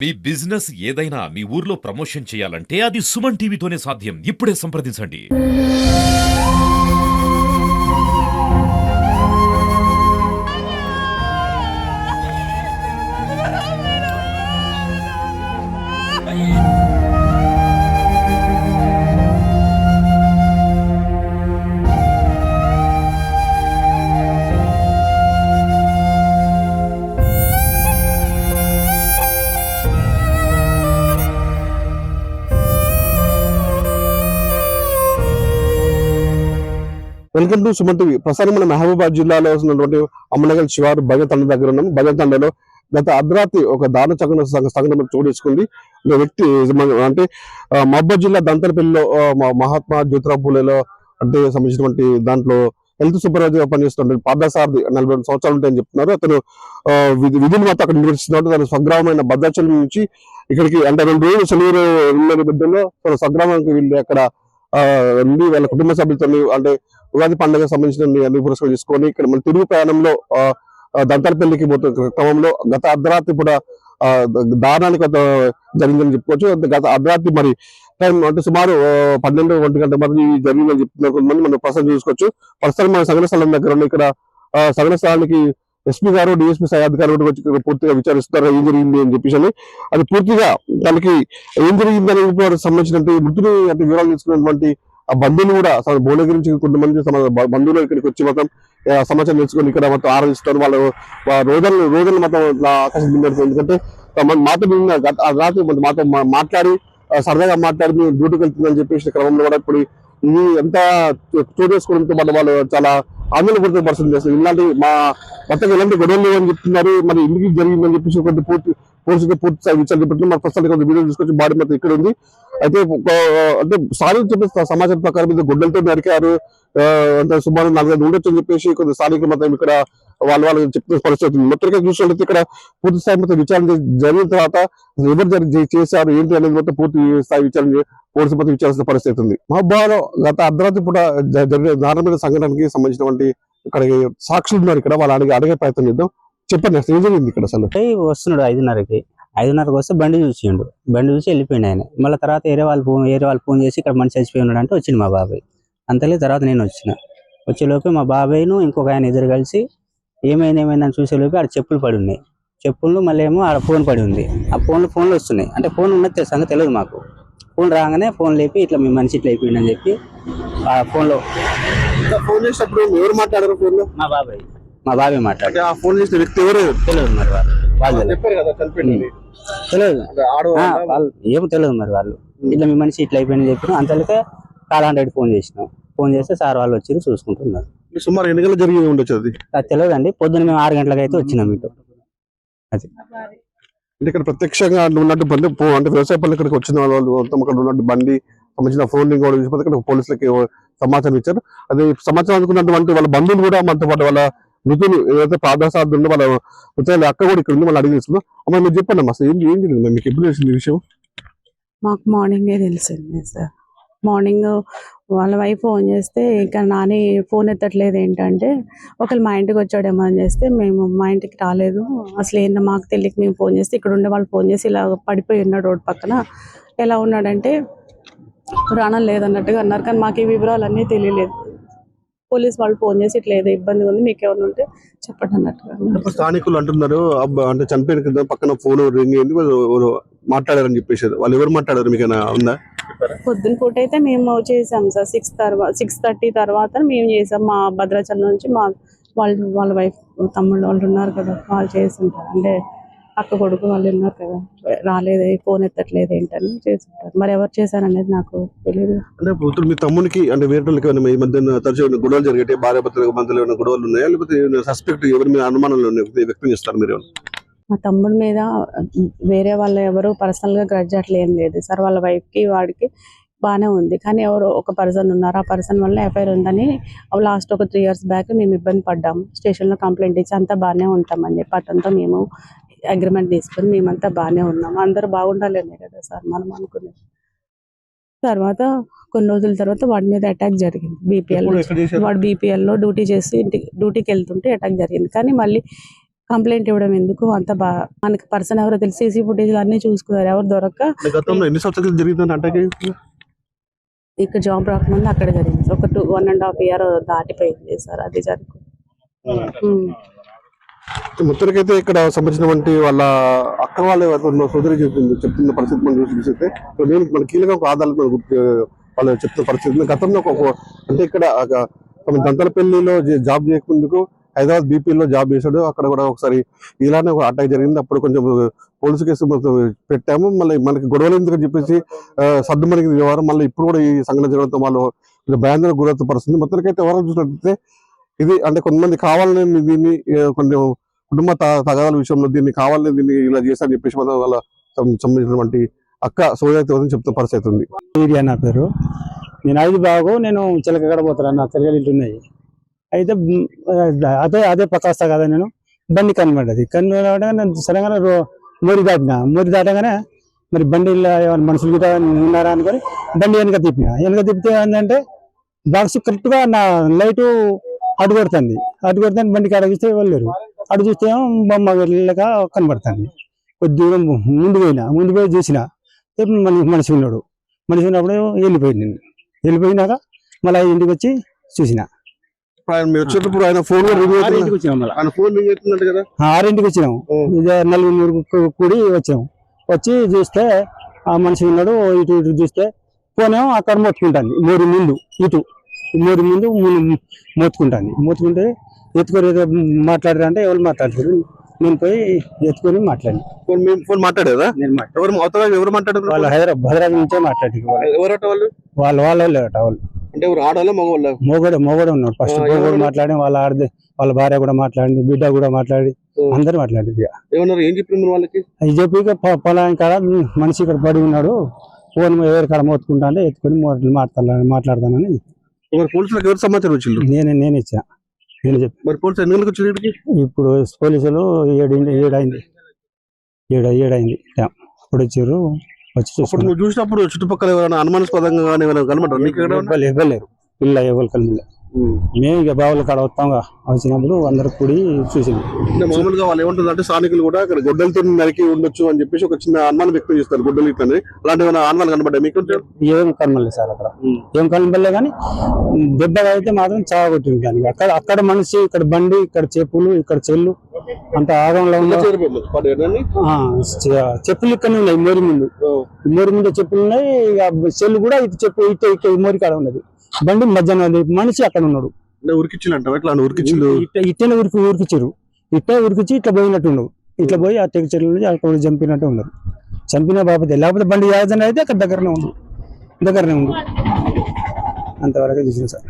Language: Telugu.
మీ బిజినెస్ ఏదైనా మీ ఊర్లో ప్రమోషన్ చేయాలంటే అది సుమన్ టీవీతోనే సాధ్యం. ఇప్పుడే సంప్రదించండి. Welcome to Suman TV. ప్రస్తుతం మన మహబూబాబాద్ జిల్లాలో ఉన్నటువంటి అమ్మనగల్ శివారు భజతండ దగ్గర ఉన్నాం. భజతండలో గత అర్ధరాత్రి ఒక దారుణ సంఘటన చోటు వ్యక్తి అంటే మహబూబాబాద్ జిల్లా దంతలపల్లిలో మహాత్మా జ్యోతిరావు పూలేలో అంటే సంబంధించినటువంటి దాంట్లో హెల్త్ సూపర్వైజర్ గా పనిచేస్తున్న పార్థసారథి 40 సంవత్సరాలు ఉంటాయని చెప్తున్నారు. అతను విధులు మాత్రం అక్కడ నిర్వహిస్తున్నాడు. తన స్వగ్రామమైన భద్రాచలం నుంచి ఇక్కడికి అంటే 2 రోజులు సెలవు బిడ్డలో తన స్వగ్రామానికి వెళ్ళి అక్కడ నుండి వాళ్ళ కుటుంబ సభ్యులతో అంటే ఉగాది పండుగ సంబంధించిన అన్ని పురస్కారం తీసుకొని ఇక్కడ మన తిరుగు ప్రయాణంలో దంతాలపల్లికి పోతున్న క్రమంలో గత అర్ధరాత్రి కూడా దారుణానికి జరిగిందని చెప్పుకోవచ్చు. గత అర్ధరాత్రి మరి టైం అంటే సుమారు 12 గంటల మరి జరిగిందని చెప్తున్నారు కొంతమంది. మనం ప్రస్తుతం చూసుకోవచ్చు. ప్రస్తుతం మన సంఘటన స్థలం దగ్గర ఉన్న ఇక్కడ సంఘటన స్థలానికి ఎస్పీ గారు డిఎస్పీ స్థాయి అధికారులు వచ్చి పూర్తిగా విచారిస్తారు ఏం జరిగింది అని చెప్పేసి. అది పూర్తిగా తనకి ఏం జరిగిందని సంబంధించినటువంటి మృతుని అంటే వివరాలు తీసుకున్నటువంటి ఆ బంధువులు కూడా భువనగిరి నుంచి కొంతమంది బంధువులు ఇక్కడికి వచ్చి మొత్తం సమాచారం తెలుసుకొని ఇక్కడ మొత్తం ఆరాధిస్తారు. వాళ్ళు రోజులు మొత్తం ఆకాశం దింపారు. ఎందుకంటే మాతో రాత్రి మాతో మాట్లాడి సరదాగా మాట్లాడి మేము డ్యూటీకి వెళ్తుందని చెప్పేసి క్రమంలో కూడా ఇప్పుడు ఇది ఎంత చోటు చేసుకోవడంతో వాళ్ళు చాలా ఆందోళన పడుతున్న పరిస్థితి చేస్తారు. ఇలాంటి మా మొత్తం ఎలాంటి గొడవలు లేవని చెప్తున్నారు. మరి ఇంటికి జరిగిందని చెప్పేసి కొంత పోలీసులు పూర్తి విచారణ చెప్పినట్టు మరి ప్రస్తుతానికి కొంత వీడియో తీసుకొచ్చి బాడీ మొత్తం ఇక్కడ ఉంది. అయితే అంటే స్థానిక చెప్పే సమాచారం ప్రకారం ఇది గుడ్డలతో నరికారు అంటే సుమారు 4 ఉండొచ్చు అని చెప్పేసి కొంత స్థానికులు మొత్తం ఇక్కడ వాళ్ళు చెప్తున్న పరిస్థితి. మొత్తంగా చూసినట్లయితే ఇక్కడ పూర్తి స్థాయి మొత్తం విచారణ జరిగిన తర్వాత ఎవరు చేశారు ఏంటి అనేది మొత్తం పూర్తి స్థాయి విచారణ పోలీసు మొత్తం విచారించిన పరిస్థితి ఉంది. మహబూబాబాద్ లో గత అర్ధరాత్రి పూట జరిగిన దారుణమైన సంఘటనకి సంబంధించినటువంటి ఇక్కడ సాక్షులు ఉన్నారు. ఇక్కడ వాళ్ళు అడిగే ప్రయత్నం చేద్దాం. చెప్పండి అసలు ఏం జరిగింది ఇక్కడ? అసలు వస్తున్నాడు 5:30కి వస్తే బండి చూసిండు. బండి చూసి వెళ్ళిపోయింది ఆయన. మళ్ళీ తర్వాత వేరే వాళ్ళు ఫోన్ చేసి ఇక్కడ మనిషి చచ్చిపోయి ఉన్నాడు అంటే వచ్చింది మా బాబాయ్. అంతలే తర్వాత నేను వచ్చేలోపు మా బాబాయ్ను ఇంకొక ఆయన ఎదురు కలిసి ఏమైందని చూసేలోపు ఆడ చెప్పులు పడి ఉన్నాయి. చెప్పులు మళ్ళీ ఏమో ఆడ ఫోన్ పడి ఉంది. ఆ ఫోన్లు వస్తున్నాయి. అంటే ఫోన్ ఉన్నది సంగతి తెలియదు మాకు. ఫోన్ రాగానే ఫోన్ లేపి ఇట్లా మీ మనిషి ఇట్లా అయిపోయింది అని చెప్పి ఆ ఫోన్ ఫోన్ చేసినప్పుడు ఎవరు మాట్లాడారు? ఫోన్ లో మా బాబాయ్ మాట్లాడారు. ఆ ఫోన్ చేసిన వ్యక్తి ఎవరు తెలియదు మరి వాళ్ళు చెప్పారు కదా తెలియదు వాళ్ళు ఏమో తెలియదు మరి వాళ్ళు ఇట్లా మీ మనిషి ఇట్లా అయిపోయిందని చెప్పిన అంతలోకే కాల్ 100 ఫోన్ చేసినాం. ఫోన్ చేస్తే సార్ వాళ్ళు వచ్చి చూసుకుంటున్నారు. సుమారు ఎన్ని గంటలు జరిగి ఉండొచ్చు అది తెలియదండి. పొద్దున్న మేము 6 గంటలకు అయితే వచ్చినాం ఇటు. అది అంటే ఇక్కడ ప్రత్యక్షంగా ఉన్నట్టు బండి అంటే వ్యవసాయ పనులు ఇక్కడికి వచ్చిన వాళ్ళు మొత్తం అక్కడ ఉన్నట్టు బండి సంబంధించిన ఫోన్ కూడా తీసుకుంటే ఇక్కడ పోలీసులకి సమాచారం ఇచ్చారు. అది సమాచారం అందుకున్నటువంటి వాళ్ళ బంధువులు కూడా మనతో పాటు వాళ్ళ మృతులు ఏదైతే పాదసారథి ఉందో వాళ్ళ మృతుల అక్క కూడా ఇక్కడ ఉంది. వాళ్ళు అడిగి తీసుకుందాం. అమ్మ మీరు చెప్పండి అమ్మా అసలు ఏం జరిగింది? మీకు ఎప్పుడు తెలిసింది ఈ విషయం? మాకు మార్నింగే తెలిసింది సార్. మార్నింగ్ వాళ్ళ వైఫ్ ఫోన్ చేస్తే ఇక నాని ఫోన్ ఎత్తట్లేదు. ఏంటంటే ఒకళ్ళు మా ఇంటికి వచ్చాడేమో అని చేస్తే మేము మా ఇంటికి రాలేదు అసలు ఏందో మాకు తెలియక మేము ఫోన్ చేస్తే ఇక్కడ ఉండే వాళ్ళు ఫోన్ చేసి ఇలా పడిపోయి ఉన్నాడు రోడ్ పక్కన. ఎలా ఉన్నాడంటే ప్రాణం లేదన్నట్టుగా అన్నారు. కానీ మాకు ఈ వివరాలన్నీ తెలియలేదు. పోలీస్ వాళ్ళు ఫోన్ చేసి ఇట్లా ఏదో ఇబ్బంది ఉంది మీకు ఏమైనా ఉంటే చెప్పండి అన్నట్టుగా. స్థానికులు అంటున్నారు అంటే చనిపోయిన కింద పక్కన ఫోన్ రింగ్ అయింది మాట్లాడారని చెప్పేసి. వాళ్ళు ఎవరు మాట్లాడారు మీకు ఉందా? పొద్దున పూట అయితే మేము చేసాం సార్. 6:30 తర్వాత మేము చేసాం. మా భద్రాచలం నుంచి వాళ్ళ వైఫ్ తమ్ముళ్ళు వాళ్ళు ఉన్నారు కదా, వాళ్ళు చేస్తుంటారు. అంటే అక్క కొడుకు వాళ్ళు ఉన్నారు కదా, రాలేదు ఫోన్ ఎత్తట్లేదు ఏంటని చేస్తుంటారు. మరి ఎవరు చేశారనేది నాకు తెలియదు. అంటే ఇప్పుడు మీ తమ్మునికి అంటే వేరే ఈ మధ్య తరచు గొడవలు జరిగే భార్య భర్తల మధ్యలో ఏమైనా గొడవలు ఉన్నాయా లేకపోతే సస్పెక్ట్ ఎవరి మీద అనుమానాలు వ్యక్తం చేస్తారు మీరు? మా తమ్ముడి మీద వేరే వాళ్ళు ఎవరు పర్సనల్ గా గ్రడ్జ్ అట్లా ఏం లేదు సార్. వాళ్ళ వైఫ్ కి వాడికి బాగానే ఉంది. కానీ ఎవరు ఒక పర్సన్ ఉన్నారు, ఆ పర్సన్ వల్ల ఎఫ్ఐఆర్ ఉందని లాస్ట్ ఒక 3 years బ్యాక్ మేము ఇబ్బంది పడ్డాము. స్టేషన్లో కంప్లైంట్ ఇచ్చి అంతా బాగానే ఉంటామని చెప్పి అతనితో మేము అగ్రిమెంట్ తీసుకొని మేమంతా బాగానే ఉన్నాము. అందరూ బాగుండాలనే కదా సార్ మనం అనుకునేది. తర్వాత కొన్ని రోజుల తర్వాత వాడి మీద అటాక్ జరిగింది. బీపీఎల్ వాడు బీపీఎల్లో డ్యూటీకి వెళ్తుంటే అటాక్ జరిగింది. కానీ మళ్ళీ కంప్లైంట్ ఇవ్వడం ఎందుకు అంత మనకి పర్సన్ ఎవరో తెలిసి సీసీ ఫుటేజ్ అన్ని చూసుకున్నారు, ఎవరు దొరక్క గతంలో ఎన్ని సంవత్సరాలు జరిగిందని అంటే ఇక్కడ జాబ్ రాకముందు అక్కడ జరిగింది. ఒక 1.5 year దాటిపోయింది సార్ అది జరుగు. మొత్తానికైతే ఇక్కడ సంబంధించినటువంటి వాళ్ళ అక్క వాళ్ళ సోదరి చెప్తున్న పరిస్థితి మనం చూస్తే నేను మన కీలక ఒక ఆధారాలు వాళ్ళు చెప్తున్న పరిస్థితి గతంలో అంటే ఇక్కడ దంతలపల్లిలో జాబ్ చేయకముందుకు హైదరాబాద్ బీపీలో జాబ్ చేశాడు. అక్కడ కూడా ఒకసారి ఇలానే ఒక అటాక్ జరిగింది. అప్పుడు కొంచెం పోలీసు కేసు పెట్టాము. మళ్ళీ మనకి గొడవలు ఎందుకని చెప్పేసి సర్దు మనకి వ్యవహారం మళ్ళీ ఇప్పుడు కూడా ఈ సంఘటన జరగడంతో వాళ్ళు భయాందోళన గురవుతున్న పరిస్థితి. మొత్తానికైతే ఎవరు చూసినట్లయితే ఇది అంటే కొంతమంది కావాలని దీన్ని కొంచెం కుటుంబ తగాదాల విషయంలో దీన్ని కావాలని దీన్ని ఇలా చేశారని చెప్పేసి వాళ్ళ సంబంధించినటువంటి అక్క సోదరి చెప్తున్న పరిస్థితి ఉంది. ఏరియా నా పేరు, నేను ఐదు బాగు నేను చిలకగడ పోతాను, నా చిలకలు ఇంటి ఉన్నాయి. అయితే అదే పక్కాస్తా కదా, నేను బండి కనబడ్డది. కనబడగానే సడన్గా మోరి దాటగానే మరి బండిలో ఏమైనా మనుషులు గిట్ట ఉన్నారా అనుకొని బండి వెనక తిప్పితే ఏంటంటే బాక్స్ కరెక్ట్ గా నా లైట్ అటు కొడుతుంది బండికి అడ చూస్తే వెళ్ళలేరు. అటు చూస్తే బొమ్మ వెళ్ళక కనబడుతుంది. కొద్ది దూరం ముందు పోయి చూసిన మనిషి ఉన్నప్పుడు వెళ్ళిపోయినాక మళ్ళీ ఇంటికి వచ్చి చూసిన. వచ్చేటప్పుడు ఆయన ఫోన్ వచ్చినాము, 6 వచ్చినాము. ఇదే 4 కూడి వచ్చాము. వచ్చి చూస్తే ఆ మనిషి ఉన్నాడు. ఇటు చూస్తే ఫోనేమో అక్కడ మొత్తుకుంటాను, మోరి ముందు మొత్తుకుంటే ఎత్తుకొని ఏదో మాట్లాడారంటే ఎవరు మాట్లాడతారు. నేను పోయి ఎత్తుకొని మాట్లాడి ఫోన్ మాట్లాడేదా? నేను ఎవరు మాట్లాడారు? వాళ్ళు హైదరాబాద్ నుంచే మాట్లాడారు. వాళ్ళు వాళ్ళు అంటే ఎవరు ఆడాలో మొగోడు ఉన్నాడు. ఫస్ట్ మొగోడు మాట్లాడి వాళ్ళ భార్య కూడా మాట్లాడింది, బిడ్డ కూడా మాట్లాడి అందరు మాట్లాడింది. ఏమన్నారు? ఏం చెప్పింది వాళ్ళకి? అది చెప్పి పొలం కాడ మనిషి ఇక్కడ పడి ఉన్నాడు, ఫోన్ ఎవరి కాడ మోతుకుంటా అంటే ఎత్తుకొని మాట్లాడతానని. పోలీసులకు ఎవరు సమాచారం వచ్చింది? నేను ఇచ్చా. నేను చెప్పి మరి పోలీసు ఎన్ని గంటలకు వచ్చి ఇప్పుడు పోలీసులు 7 అయింది. ఇప్పుడు వచ్చారు. నువ్వు చూసినప్పుడు చుట్టుపక్కల ఎవరైనా అనుమానాస్పదంగా కనబడ్డారు? ఇవ్వలేరు పిల్ల ఎవరు కలమలే. మేము ఇక బావుల కాడ వస్తాంగా, వచ్చినప్పుడు అందరు కూడి చూసింది. మామూలుగా వాళ్ళు ఏమంటారు అంటే స్థానికులు కూడా అక్కడ గొడ్డలతో నరికి ఉండొచ్చు అని చెప్పేసి ఒక చిన్న అనుమానం వ్యక్తం చేస్తారు. గొడ్డలు ఇట్లని అలాంటి అనుమానాలు కనబడ్డాయి మీకు? ఏం కనబడలేదు సార్, అక్కడ ఏం కనబడలే. కానీ దెబ్బ అయితే మాత్రం చాలా కొట్టింది. దానికి అక్కడ మనిషి, ఇక్కడ బండి, ఇక్కడ చెప్పులు, ఇక్కడ చెల్లు అంత ఆగంలో ఉన్న చెప్పులు ఇక్కడ ఉన్నాయి. మోరి ముందు చెప్పులు ఉన్నాయి. చెల్లు కూడా ఇటు చెప్పు ఇటు మోరి కాడ ఉన్నది. బండి మధ్యాహ్నం మనిషి అక్కడ ఉన్నాడు. ఇట్టనే ఉరికిచ్చారు. ఉరికిచ్చి ఇట్లా పోయినట్టు ఉండవు. ఇట్లా పోయి ఆ తెగ చెట్లు అక్కడ చంపినట్టు ఉన్నారు. చంపిన బాబతే, లేకపోతే బండి యాజన అయితే అక్కడ దగ్గరనే ఉండు అంతవరకు చూసిన సార్.